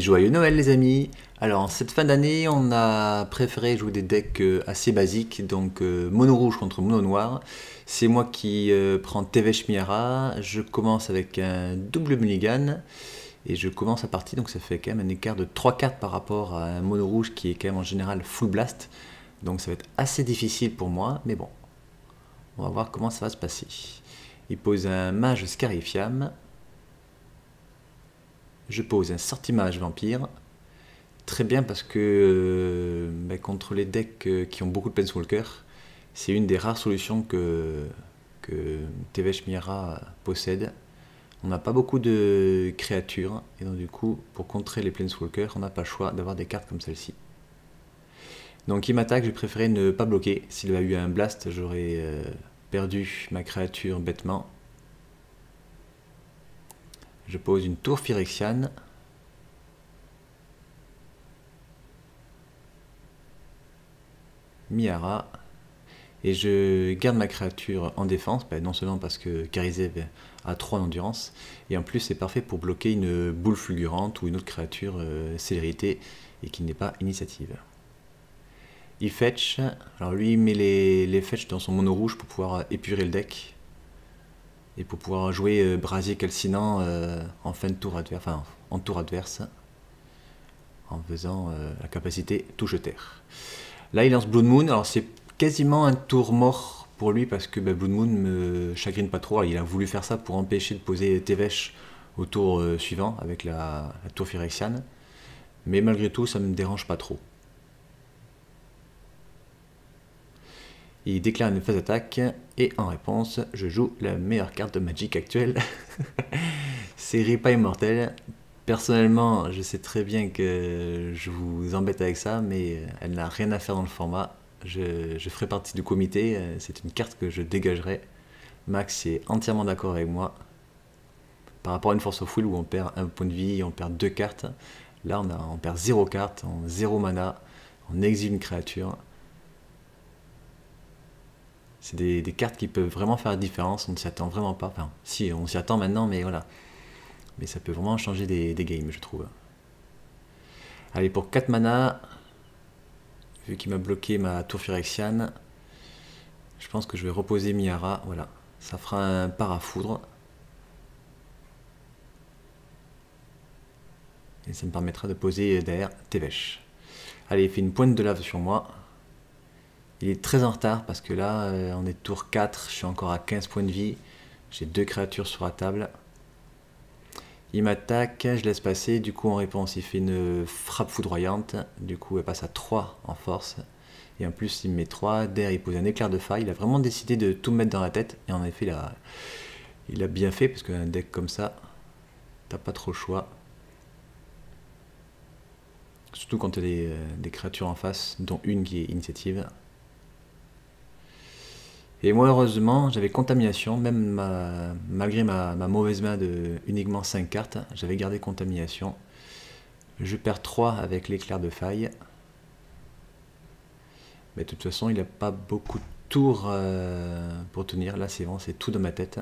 joyeux Noël les amis. Alors en cette fin d'année on a préféré jouer des decks assez basiques, donc mono rouge contre mono noir. C'est moi qui prends Tevesh Miara, je commence avec un double mulligan et je commence la partie, donc ça fait quand même un écart de 3 cartes par rapport à un mono rouge qui est quand même en général full blast. Donc ça va être assez difficile pour moi, mais bon, on va voir comment ça va se passer. Il pose un mage Scarifiam. Je pose un sortimage vampire. Très bien parce que contre les decks qui ont beaucoup de Planeswalker, c'est une des rares solutions que Tevesh Miara possède. On n'a pas beaucoup de créatures, et donc du coup, pour contrer les Planeswalkers, on n'a pas le choix d'avoir des cartes comme celle-ci. Donc il m'attaque, j'ai préféré ne pas bloquer. S'il avait eu un blast, j'aurais perdu ma créature bêtement. Je pose une tour Phyrexian. Miara. Et je garde ma créature en défense, non seulement parce que Karizev a 3 d'endurance, et en plus c'est parfait pour bloquer une boule fulgurante ou une autre créature célérité et qui n'est pas initiative. Il fetch, alors lui il met les fetch dans son mono rouge pour pouvoir épurer le deck, et pour pouvoir jouer brasier calcinant en fin de tour adverse, enfin en tour adverse, en faisant la capacité touche terre. Là il lance Blood Moon, alors c'est quasiment un tour mort pour lui parce que Blood Moon me chagrine pas trop. Il a voulu faire ça pour empêcher de poser Tevesh au tour suivant avec la tour Phyrexian, mais malgré tout ça me dérange pas trop. Il déclare une phase d'attaque et en réponse je joue la meilleure carte de Magic actuelle. C'est Ripa Immortel. Personnellement je sais très bien que je vous embête avec ça, mais elle n'a rien à faire dans le format. Je ferai partie du comité, c'est une carte que je dégagerai. Max est entièrement d'accord avec moi. Par rapport à une Force of Will où on perd un point de vie, on perd 2 cartes. Là on perd 0 carte, en 0 mana, on exile une créature. C'est des cartes qui peuvent vraiment faire la différence, on ne s'y attend vraiment pas. Enfin, si, on s'y attend maintenant, mais voilà. Mais ça peut vraiment changer des games, je trouve. Allez, pour 4 mana, vu qu'il m'a bloqué ma tour Phyrexian, je pense que je vais reposer Miara. Voilà, ça fera un parafoudre. Et ça me permettra de poser derrière Tevesh. Allez, il fait une pointe de lave sur moi. Il est très en retard parce que là, on est tour 4, je suis encore à 15 points de vie. J'ai 2 créatures sur la table. Il m'attaque, je laisse passer, du coup en réponse il fait une frappe foudroyante. Du coup elle passe à 3 en force. Et en plus il me met 3, derrière il pose un éclair de faille. Il a vraiment décidé de tout mettre dans la tête. Et en effet il a bien fait parce qu'un deck comme ça, t'as pas trop le choix. Surtout quand tu as des créatures en face, dont une qui est initiative. Et moi heureusement j'avais contamination, même malgré ma mauvaise main de uniquement 5 cartes, j'avais gardé contamination. Je perds 3 avec l'éclair de faille. Mais de toute façon il n'a pas beaucoup de tours pour tenir, là c'est tout dans ma tête.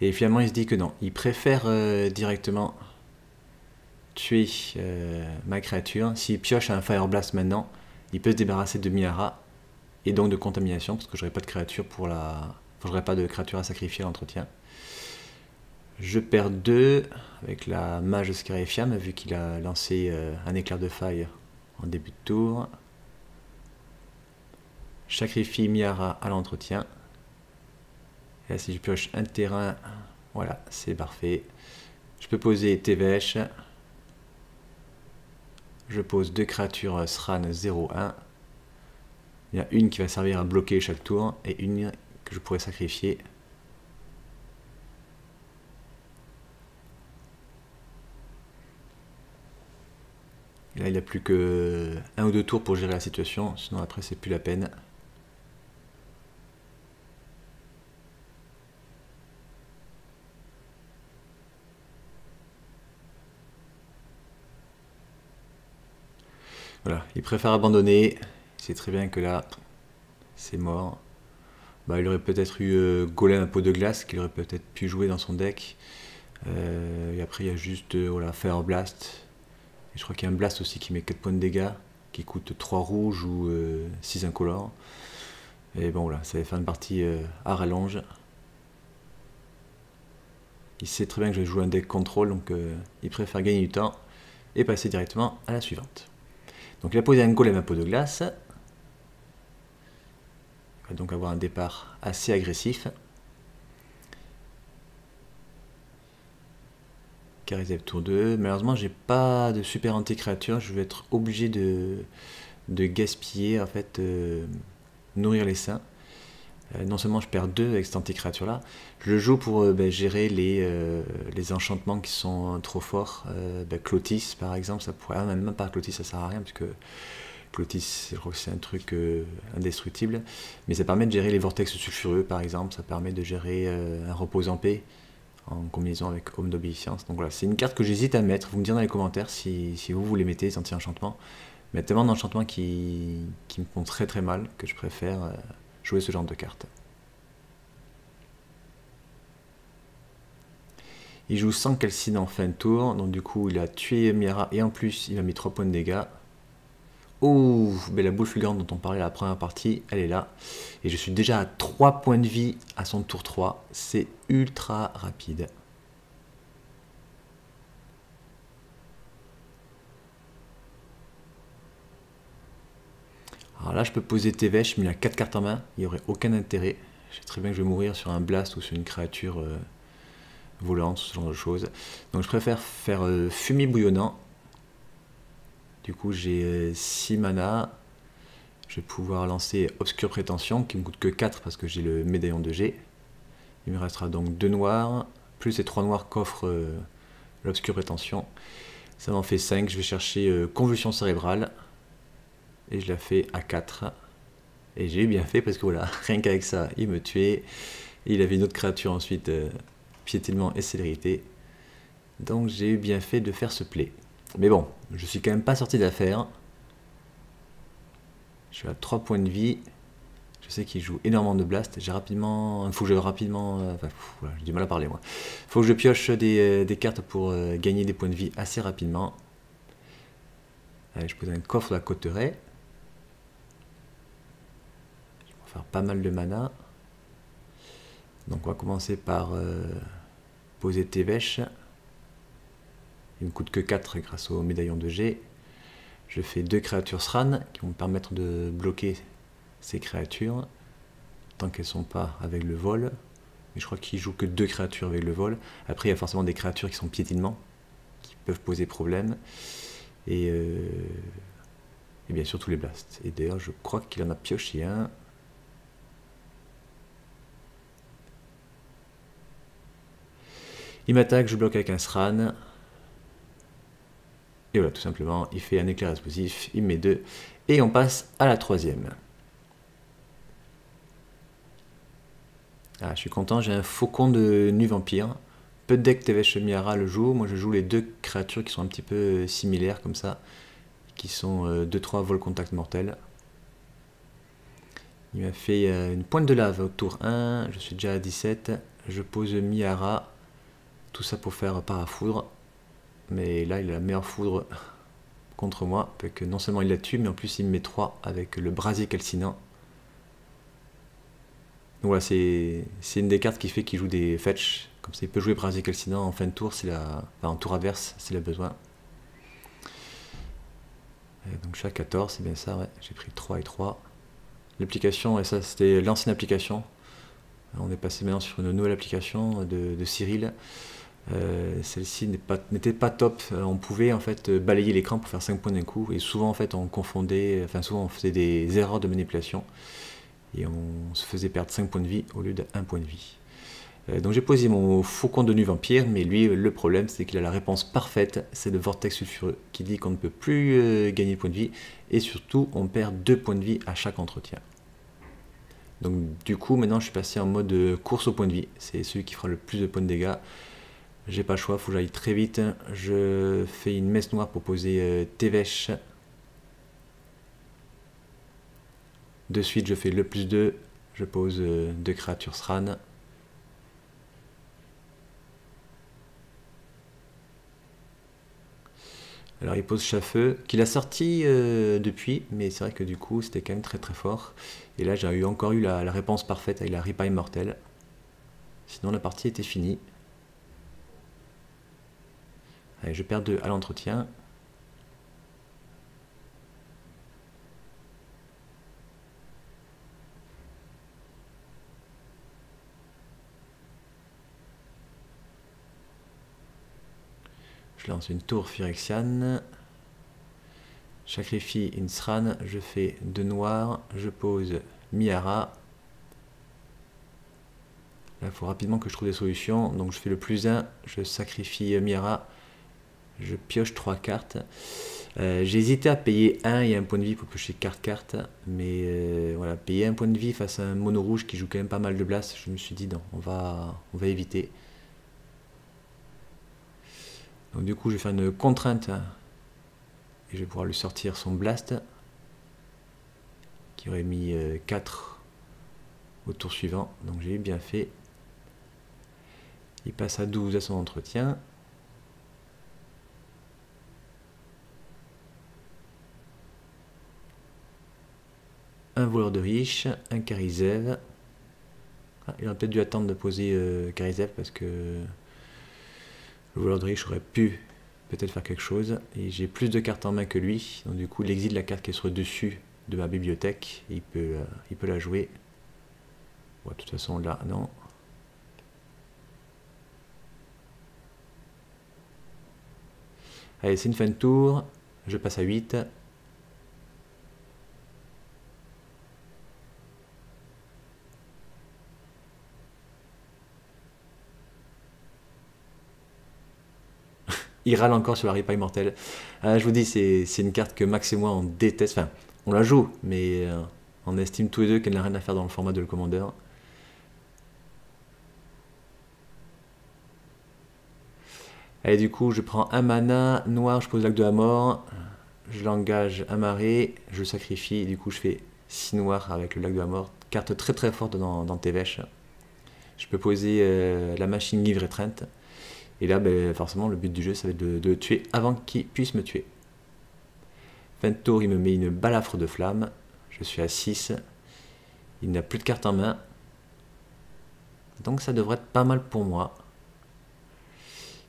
Et finalement il se dit que non, il préfère directement tuer ma créature. S'il pioche un Fire Blast maintenant, il peut se débarrasser de Miara et donc de contamination parce que j'aurai pas de créature pour la. Enfin, j'aurai pas de créature à sacrifier à l'entretien. Je perds 2 avec la mage Scarifiam vu qu'il a lancé un éclair de faille en début de tour. Je sacrifie Miara à l'entretien. Et là si je pioche un terrain, voilà, c'est parfait. Je peux poser Tevesh. Je pose 2 créatures Sran 0-1. Il y a une qui va servir à bloquer chaque tour et une que je pourrais sacrifier. Et là il n'y a plus que 1 ou 2 tours pour gérer la situation, sinon après c'est plus la peine. Voilà, il préfère abandonner. C'est très bien que là, c'est mort. Il aurait peut-être eu Golem à peau de glace qu'il aurait peut-être pu jouer dans son deck. Et après il y a juste voilà, Fire Blast. Et je crois qu'il y a un Blast aussi qui met 4 points de dégâts, qui coûte 3 rouges ou 6 incolores. Et bon voilà, ça va faire une partie à rallonge. Il sait très bien que je vais jouer un deck contrôle, donc il préfère gagner du temps et passer directement à la suivante. Donc il a posé un golem à peau de glace. Il va donc avoir un départ assez agressif. Karizev tour 2. Malheureusement, j'ai pas de super anti-créature. Je vais être obligé de gaspiller, en fait, nourrir les saints. Non seulement je perds 2 avec cette anti-créature là, je le joue pour gérer les enchantements qui sont trop forts. Clotis par exemple, ça pourrait. Même pas Clotis, ça sert à rien parce que Clotis, je crois que c'est un truc indestructible. Mais ça permet de gérer les vortex sulfureux par exemple, ça permet de gérer un repos en paix en combinaison avec Homme d'Obéissance. Donc voilà, c'est une carte que j'hésite à mettre. Vous me direz dans les commentaires si vous les mettez, ces anti-enchantements. Mais il y a tellement d'enchantements qui me font très très mal que je préfère jouer ce genre de carte. Il joue sans calcine en fin de tour, donc du coup il a tué Miara et en plus il a mis 3 points de dégâts. Ouh, mais la boule fulgurante dont on parlait à la première partie, elle est là. Et je suis déjà à 3 points de vie à son tour 3, c'est ultra rapide. Alors là je peux poser Tevesh, mais il a 4 cartes en main, il n'y aurait aucun intérêt. Je sais très bien que je vais mourir sur un blast ou sur une créature volante, ce genre de choses. Donc je préfère faire fumier bouillonnant. Du coup j'ai 6 mana. Je vais pouvoir lancer Obscure Prétention qui me coûte que 4 parce que j'ai le médaillon de G. Il me restera donc 2 noirs, plus les 3 noirs qu'offre l'Obscure Prétention. Ça m'en fait 5. Je vais chercher Convulsion Cérébrale. Et je la fais à 4. Et j'ai eu bien fait parce que voilà, rien qu'avec ça, il me tuait. Et il avait une autre créature ensuite, piétinement et célérité. Donc j'ai eu bien fait de faire ce play. Mais bon, je suis quand même pas sorti d'affaire. Je suis à 3 points de vie. Je sais qu'il joue énormément de blast. J'ai rapidement. Il faut que je rapidement. Enfin, voilà, j'ai du mal à parler moi. Il faut que je pioche des cartes pour gagner des points de vie assez rapidement. Allez, je pose un coffre de la Cotteret. Je vais faire pas mal de mana. Donc on va commencer par poser Tevesh. Il me coûte que 4 grâce au médaillon de G. Je fais 2 créatures Sran qui vont me permettre de bloquer ces créatures tant qu'elles ne sont pas avec le vol. Mais je crois qu'il joue que 2 créatures avec le vol. Après il y a forcément des créatures qui sont piétinement, qui peuvent poser problème. Et bien sûr tous les blasts. Et d'ailleurs je crois qu'il en a pioché un. Il m'attaque, je bloque avec un Sran. Et voilà, tout simplement, il fait un éclair explosif, il met 2, et on passe à la troisième. Ah, je suis content, j'ai un faucon de Nuit Vampire. Peu de deck Tevesh Miara le joue, moi je joue les 2 créatures qui sont un petit peu similaires comme ça, qui sont 2-3 vol contact mortel. Il m'a fait une pointe de lave au tour 1, je suis déjà à 17, je pose Miara, tout ça pour faire parafoudre. Mais là, il a la meilleure foudre contre moi, parce que non seulement il la tue, mais en plus il me met 3 avec le brasier calcinant. Donc voilà, c'est une des cartes qui fait qu'il joue des fetch. Comme ça, il peut jouer brasier calcinant en fin de tour, enfin, en tour adverse, s'il a besoin. Et donc je suis à 14, c'est bien ça, ouais. J'ai pris 3 et 3. L'application, et ça c'était l'ancienne application. On est passé maintenant sur une nouvelle application de Cyril. Celle-ci n'était pas top. On pouvait en fait balayer l'écran pour faire 5 points d'un coup, et souvent en fait on confondait, enfin souvent on faisait des erreurs de manipulation et on se faisait perdre 5 points de vie au lieu d'1 point de vie. Donc j'ai posé mon faucon de Nuit Vampire, mais lui le problème c'est qu'il a la réponse parfaite, c'est le vortex sulfureux qui dit qu'on ne peut plus gagner de points de vie, et surtout on perd 2 points de vie à chaque entretien. Donc du coup maintenant je suis passé en mode course au point de vie, c'est celui qui fera le plus de points de dégâts. J'ai pas le choix, faut que j'aille très vite. Je fais une messe noire pour poser Tevesh. De suite, je fais le plus 2. Je pose 2 créatures Sran. Alors il pose Chafeux, qu'il a sorti depuis, mais c'est vrai que du coup c'était quand même très très fort. Et là j'ai encore eu la réponse parfaite avec la Ripaille mortelle. Sinon la partie était finie. Allez, je perds 2 à l'entretien. Je lance une tour phyrexiane. Je sacrifie une Sran, je fais 2 noirs, je pose Miara. Là, il faut rapidement que je trouve des solutions. Donc je fais le +1, je sacrifie Miara, je pioche 3 cartes. J'ai hésité à payer 1 et un point de vie pour piocher 4 cartes. Mais voilà, payer un point de vie face à un mono rouge qui joue quand même pas mal de blast, je me suis dit non, on va éviter. Donc du coup, je vais faire une contrainte. Et je vais pouvoir lui sortir son blast. Qui aurait mis 4 au tour suivant. Donc j'ai bien fait. Il passe à 12 à son entretien. Un voleur de riche, un Karizev. Ah, il aurait peut-être dû attendre de poser Karizev parce que le voleur de riche aurait pu peut-être faire quelque chose. Et j'ai plus de cartes en main que lui. Donc du coup, il exile la carte qui est sur le dessus de ma bibliothèque. Il peut la jouer. Bon, de toute façon, là, non. Allez, c'est une fin de tour. Je passe à 8. Il râle encore sur la Ripaille mortelle. Je vous dis, c'est une carte que Max et moi on déteste. Enfin, on la joue, mais on estime tous les deux qu'elle n'a rien à faire dans le format de le commandeur. Allez, du coup, je prends un mana noir, je pose l'acte de la mort. Je l'engage à marée, je le sacrifie. Et du coup, je fais 6 noirs avec le lac de la mort. Carte très très forte dans Tévèche. Je peux poser la machine livre étreinte. Et là, ben, forcément, le but du jeu, ça va être de le tuer avant qu'il puisse me tuer. Fin de tour, il me met une balafre de flamme. Je suis à 6. Il n'a plus de cartes en main. Donc ça devrait être pas mal pour moi.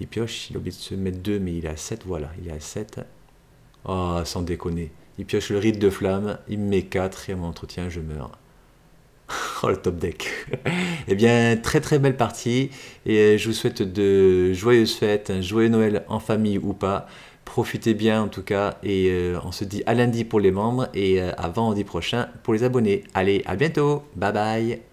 Il pioche, il a oublié de se mettre 2, mais il est à 7. Voilà, il est à 7. Oh, sans déconner. Il pioche le rite de flamme, il me met 4 et à mon entretien, je meurs. Oh, le top deck. Eh bien, très très belle partie. Et je vous souhaite de joyeuses fêtes, un joyeux Noël en famille ou pas. Profitez bien en tout cas. Et on se dit à lundi pour les membres et à vendredi prochain pour les abonnés. Allez, à bientôt. Bye bye.